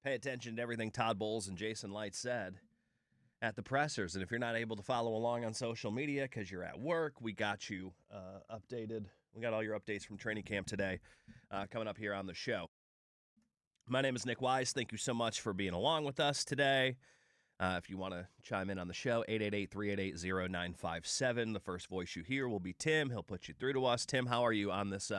pay attention to everything Todd Bowles and Jason Licht said at the pressers. And if you're not able to follow along on social media because you're at work, we got you updated. We got all your updates from training camp today coming up here on the show. My name is Nick Wize. Thank you so much for being along with us today. If you want to chime in on the show, 888-388-0957. The first voice you hear will be Tim. He'll put you through to us. Tim, how are you on this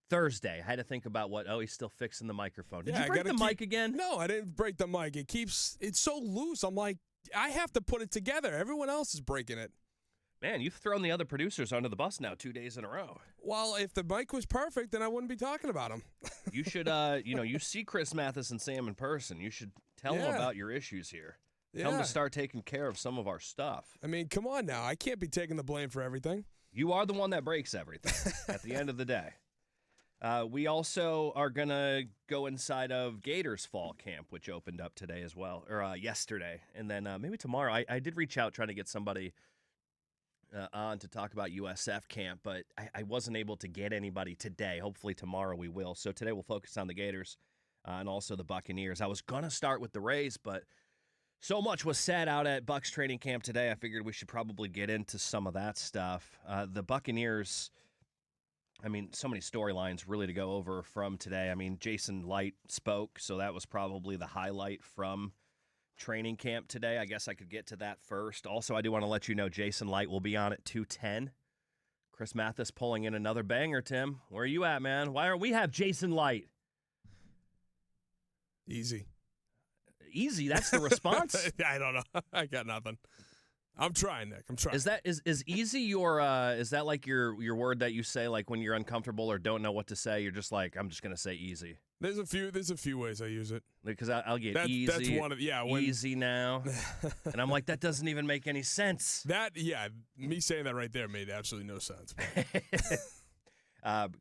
Thursday? I had to think about he's still fixing the microphone. Did you break the mic again? No, I didn't break the mic. It's so loose. I'm like, I have to put it together. Everyone else is breaking it. Man, you've thrown the other producers under the bus now 2 days in a row. Well, if the mic was perfect, then I wouldn't be talking about him. You should, you see Chris Mathis and Sam in person. You should tell them about your issues here. Tell them to start taking care of some of our stuff. I mean, come on now. I can't be taking the blame for everything. You are the one that breaks everything at the end of the day. We also are going to go inside of Gators fall camp, which opened up today as well, or yesterday. And then maybe tomorrow. I did reach out trying to get somebody on to talk about USF camp, but I wasn't able to get anybody today. Hopefully tomorrow we will. So today we'll focus on the Gators and also the Buccaneers. I was going to start with the Rays, but so much was said out at Bucs training camp today. I figured we should probably get into some of that stuff. The Buccaneers, I mean, so many storylines really to go over from today. I mean, Jason Licht spoke, so that was probably the highlight from training camp today. I guess I could get to that first. Also, I do want to let you know Jason Licht will be on at 2:10. Chris Mathis pulling in another banger, Tim. Where are you at, man? Why don't we have Jason Licht? Easy. Easy, that's the response? I don't know. I got nothing. I'm trying, Nick. I'm trying. Is easy your is that like your word that you say like when you're uncomfortable or don't know what to say? You're just like, I'm just gonna say easy. There's a few ways I use it. Because I'll get easy. That's one of easy now, and I'm like, that doesn't even make any sense. Me saying that right there made absolutely no sense.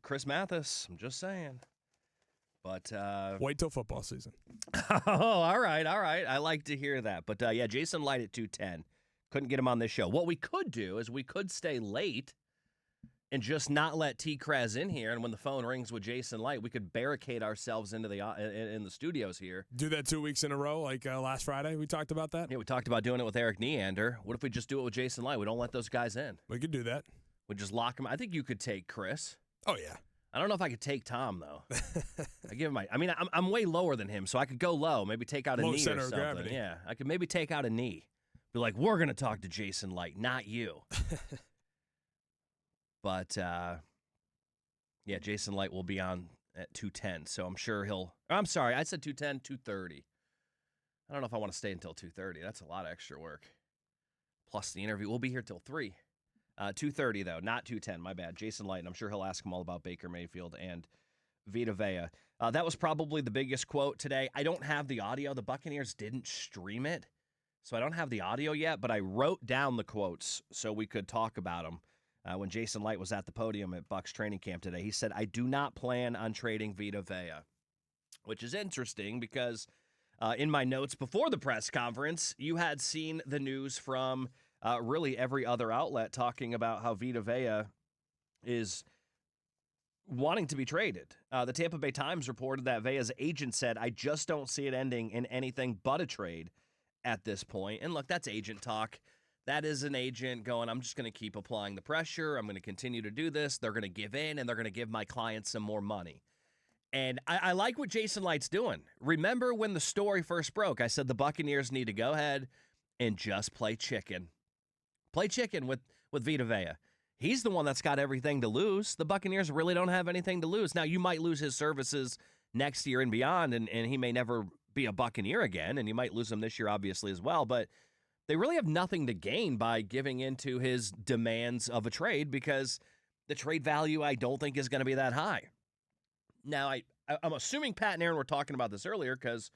Chris Mathis, I'm just saying. But wait till football season. Oh, all right. I like to hear that. But Jason Licht at 2:10. Couldn't get him on this show. What we could do is we could stay late and just not let T. Kraz in here. And when the phone rings with Jason Licht, we could barricade ourselves into in the studios here. Do that 2 weeks in a row, like last Friday. We talked about that. Yeah, we talked about doing it with Eric Neander. What if we just do it with Jason Licht? We don't let those guys in. We could do that. We just lock them. I think you could take Chris. Oh yeah. I don't know if I could take Tom though. I'm way lower than him, so I could go low. Maybe take out a knee or something. Gravity. Yeah, I could maybe take out a knee. Be like, we're going to talk to Jason Licht, not you. But, Jason Licht will be on at 2:10, so I'm sure I'm sorry, I said 2:10, 2:30. I don't know if I want to stay until 2:30. That's a lot of extra work. Plus the interview. We'll be here till 3. 2:30, though, not 2:10, my bad. Jason Licht, and I'm sure he'll ask him all about Baker Mayfield and Vita Vea. That was probably the biggest quote today. I don't have the audio. The Buccaneers didn't stream it. So I don't have the audio yet, but I wrote down the quotes so we could talk about them. When Jason Licht was at the podium at Bucs training camp today, he said, I do not plan on trading Vita Vea, which is interesting because in my notes before the press conference, you had seen the news from really every other outlet talking about how Vita Vea is wanting to be traded. The Tampa Bay Times reported that Vea's agent said, I just don't see it ending in anything but a trade at this point. And look, that's agent talk. That is an agent going, I'm just going to keep applying the pressure. I'm going to continue to do this. They're going to give in, and they're going to give my clients some more money. And I like what Jason Licht's doing. Remember when the story first broke, I said the Buccaneers need to go ahead and just play chicken. Play chicken with Vita Vea. He's the one that's got everything to lose. The Buccaneers really don't have anything to lose. Now, you might lose his services next year and beyond, and he may never be a Buccaneer again, and you might lose him this year, obviously, as well. But they really have nothing to gain by giving into his demands of a trade because the trade value, I don't think, is going to be that high. Now, I'm assuming Pat and Aaron were talking about this earlier because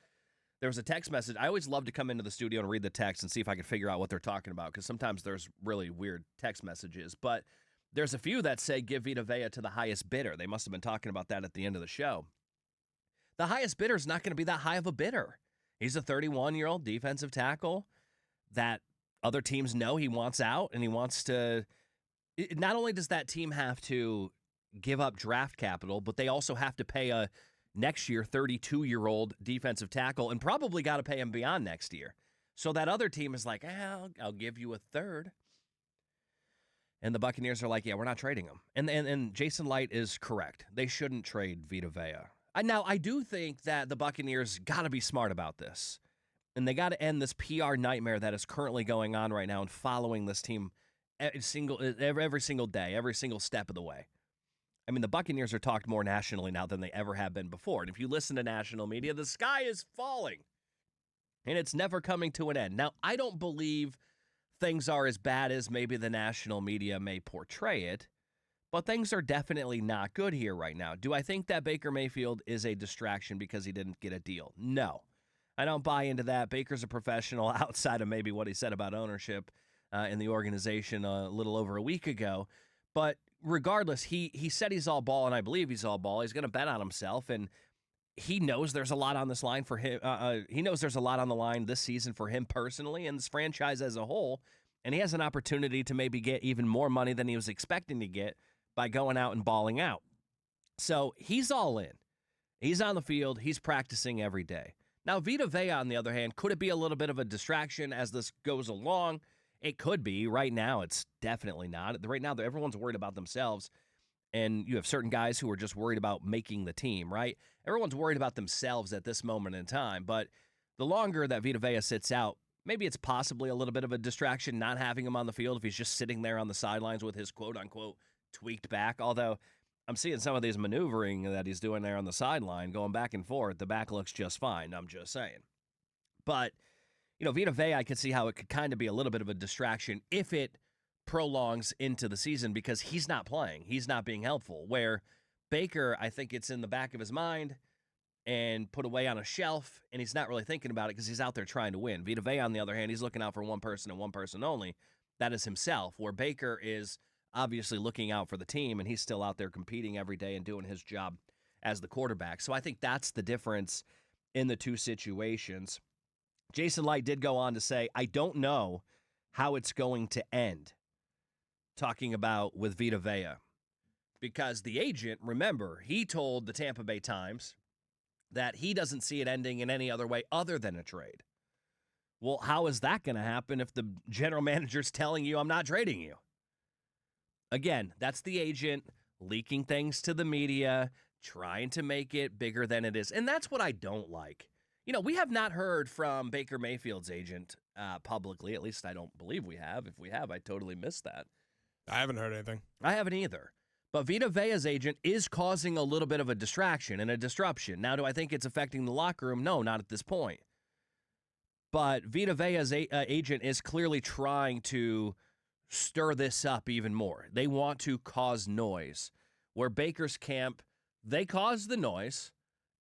there was a text message. I always love to come into the studio and read the text and see if I can figure out what they're talking about because sometimes there's really weird text messages. But there's a few that say give Vita Vea to the highest bidder. They must have been talking about that at the end of the show. The highest bidder is not going to be that high of a bidder. He's a 31-year-old defensive tackle that other teams know he wants out, and he wants to – not only does that team have to give up draft capital, but they also have to pay a next year 32-year-old defensive tackle and probably got to pay him beyond next year. So that other team is like, I'll give you a third. And the Buccaneers are like, yeah, we're not trading him. And Jason Licht is correct. They shouldn't trade Vita Vea. Now, I do think that the Buccaneers got to be smart about this. And they got to end this PR nightmare that is currently going on right now and following this team every single day, every single step of the way. I mean, the Buccaneers are talked more nationally now than they ever have been before. And if you listen to national media, the sky is falling. And it's never coming to an end. Now, I don't believe things are as bad as maybe the national media may portray it, but things are definitely not good here right now. Do I think that Baker Mayfield is a distraction because he didn't get a deal? No. I don't buy into that. Baker's a professional outside of maybe what he said about ownership in the organization a little over a week ago. But regardless, he said he's all ball, and I believe he's all ball. He's going to bet on himself, and he knows there's a lot on this line for him. He knows there's a lot on the line this season for him personally and this franchise as a whole. And he has an opportunity to maybe get even more money than he was expecting to get by going out and balling out. So he's all in. He's on the field. He's practicing every day. Now, Vita Vea, on the other hand, could it be a little bit of a distraction as this goes along? It could be. Right now, it's definitely not. Right now, everyone's worried about themselves. And you have certain guys who are just worried about making the team, right? Everyone's worried about themselves at this moment in time. But the longer that Vita Vea sits out, maybe it's possibly a little bit of a distraction not having him on the field if he's just sitting there on the sidelines with his quote-unquote tweaked back. Although I'm seeing some of these maneuvering that he's doing there on the sideline, going back and forth. The back looks just fine, I'm just saying. But, Vita Vea, I could see how it could kind of be a little bit of a distraction if it prolongs into the season because he's not playing. He's not being helpful. Where Baker, I think it's in the back of his mind and put away on a shelf, and he's not really thinking about it because he's out there trying to win. Vita Vea, on the other hand, he's looking out for one person and one person only. That is himself, where Baker is obviously looking out for the team, and he's still out there competing every day and doing his job as the quarterback. So I think that's the difference in the two situations. Jason Licht did go on to say, I don't know how it's going to end, talking about with Vita Vea. Because the agent, remember, he told the Tampa Bay Times that he doesn't see it ending in any other way other than a trade. Well, how is that going to happen if the general manager's telling you I'm not trading you? Again, that's the agent leaking things to the media, trying to make it bigger than it is. And that's what I don't like. We have not heard from Baker Mayfield's agent publicly. At least I don't believe we have. If we have, I totally missed that. I haven't heard anything. I haven't either. But Vita Vea's agent is causing a little bit of a distraction and a disruption. Now, do I think it's affecting the locker room? No, not at this point. But Vita Vea's agent is clearly trying to stir this up even more. They want to cause noise. Where Baker's camp, they caused the noise,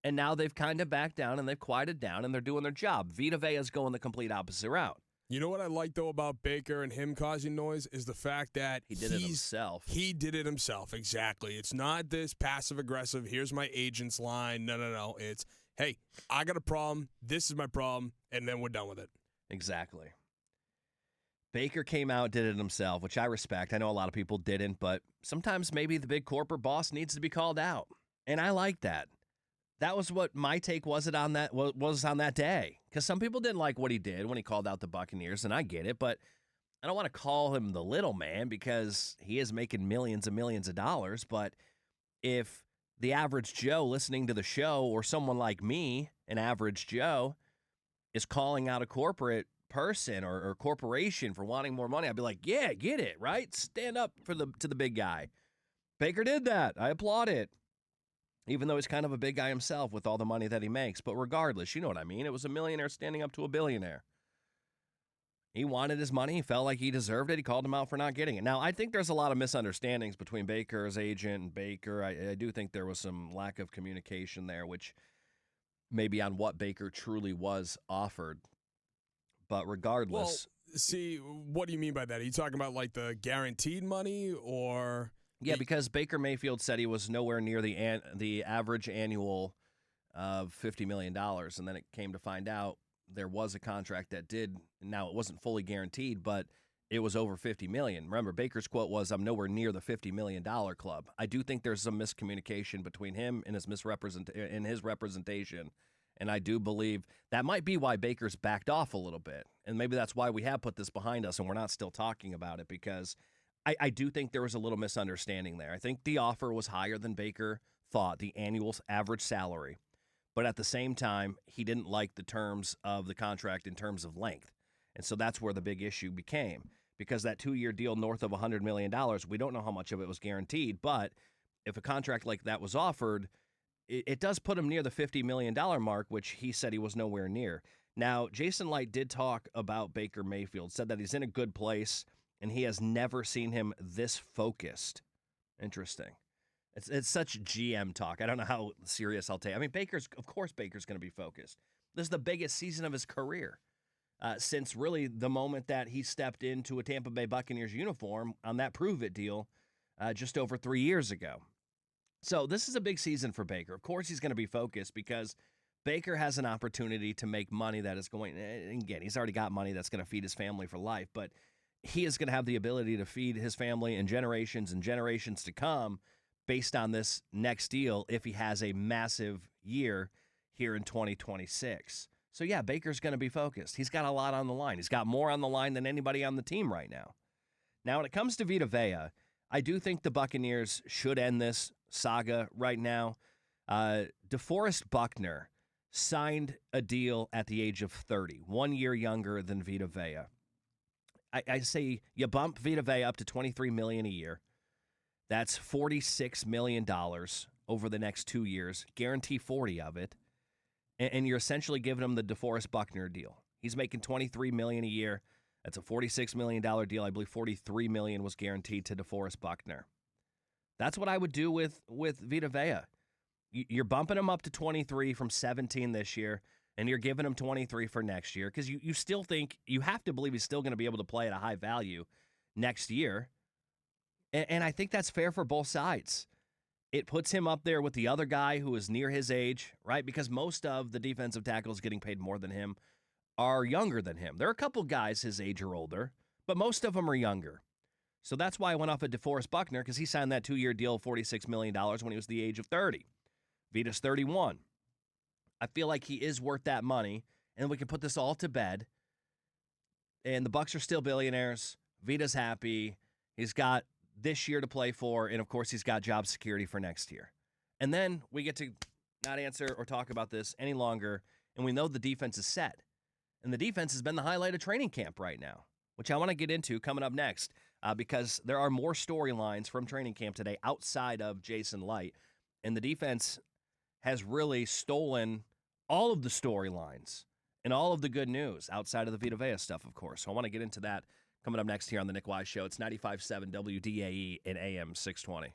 and now they've kind of backed down and they've quieted down and they're doing their job. Vita Vea's going the complete opposite route. You know what I like, though, about Baker and him causing noise is the fact that he did it himself. He did it himself, exactly. It's not this passive-aggressive, here's my agent's line. No. It's, hey, I got a problem, this is my problem, and then we're done with it. Exactly. Baker came out, did it himself, which I respect. I know a lot of people didn't, but sometimes maybe the big corporate boss needs to be called out, and I like that. That was what my take was on that day. Because some people didn't like what he did when he called out the Buccaneers, and I get it, but I don't want to call him the little man because he is making millions and millions of dollars. But if the average Joe listening to the show or someone like me, an average Joe, is calling out a corporate person or corporation for wanting more money, I'd be like, yeah, get it, right? Stand up to the big guy. Baker did that. I applaud it. Even though he's kind of a big guy himself with all the money that he makes. But regardless, you know what I mean. It was a millionaire standing up to a billionaire. He wanted his money. He felt like he deserved it. He called him out for not getting it. Now, I think there's a lot of misunderstandings between Baker's agent and Baker. I do think there was some lack of communication there, which maybe on what Baker truly was offered. But regardless. Well, see, what do you mean by that? Are you talking about like the guaranteed money or... Yeah, because Baker Mayfield said he was nowhere near the average annual of $50 million, and then it came to find out there was a contract that did. Now, it wasn't fully guaranteed, but it was over $50 million. Remember, Baker's quote was, "I'm nowhere near the $50 million club." I do think there's some miscommunication between him and his representation, and I do believe that might be why Baker's backed off a little bit, and maybe that's why we have put this behind us and we're not still talking about it, because I do think there was a little misunderstanding there. I think the offer was higher than Baker thought, the annual average salary, but at the same time, he didn't like the terms of the contract in terms of length, and so that's where the big issue became. Because that 2-year deal north of $100 million, we don't know how much of it was guaranteed, but if a contract like that was offered, it does put him near the $50 million mark, which he said he was nowhere near. Now, Jason Licht did talk about Baker Mayfield, said that he's in a good place, and he has never seen him this focused. Interesting. It's such GM talk. I don't know how serious I'll take. I mean, of course Baker's going to be focused. This is the biggest season of his career. Since really the moment that he stepped into a Tampa Bay Buccaneers uniform on that prove-it deal just over 3 years ago. So this is a big season for Baker. Of course he's going to be focused because Baker has an opportunity to make money that is going, and again, he's already got money that's going to feed his family for life, but he is going to have the ability to feed his family and generations to come based on this next deal if he has a massive year here in 2026. So, yeah, Baker's going to be focused. He's got a lot on the line. He's got more on the line than anybody on the team right now. Now, when it comes to Vita Vea, I do think the Buccaneers should end this saga right now. DeForest Buckner signed a deal at the age of 30, 1 year younger than Vita Vea. I say you bump Vita Vea up to $23 million a year. That's $46 million over the next 2 years. Guarantee 40 of it. And you're essentially giving him the DeForest Buckner deal. He's making $23 million a year. That's a $46 million deal. I believe $43 million was guaranteed to DeForest Buckner. That's what I would do with Vita Vea. You're bumping him up to 23 from 17 this year, and you're giving him 23 for next year because you still think, you have to believe he's still going to be able to play at a high value next year. And I think that's fair for both sides. It puts him up there with the other guy who is near his age, right? Because most of the defensive tackles getting paid more than him are younger than him. There are a couple guys his age or older, but most of them are younger. So that's why I went off of DeForest Buckner, because he signed that 2-year deal, $46 million, when he was the age of 30. Vita's 31. I feel like he is worth that money, and we can put this all to bed. And the Bucs are still billionaires. Vita's happy. He's got this year to play for, and of course he's got job security for next year. And then we get to not answer or talk about this any longer, and we know the defense is set. And the defense has been the highlight of training camp right now, which I want to get into coming up next, because there are more storylines from training camp today outside of Jason Licht, and the defense has really stolen all of the storylines and all of the good news outside of the Vita Vea stuff, of course. So I want to get into that coming up next here on the Nick Wize Show. It's 95.7 WDAE and AM 620.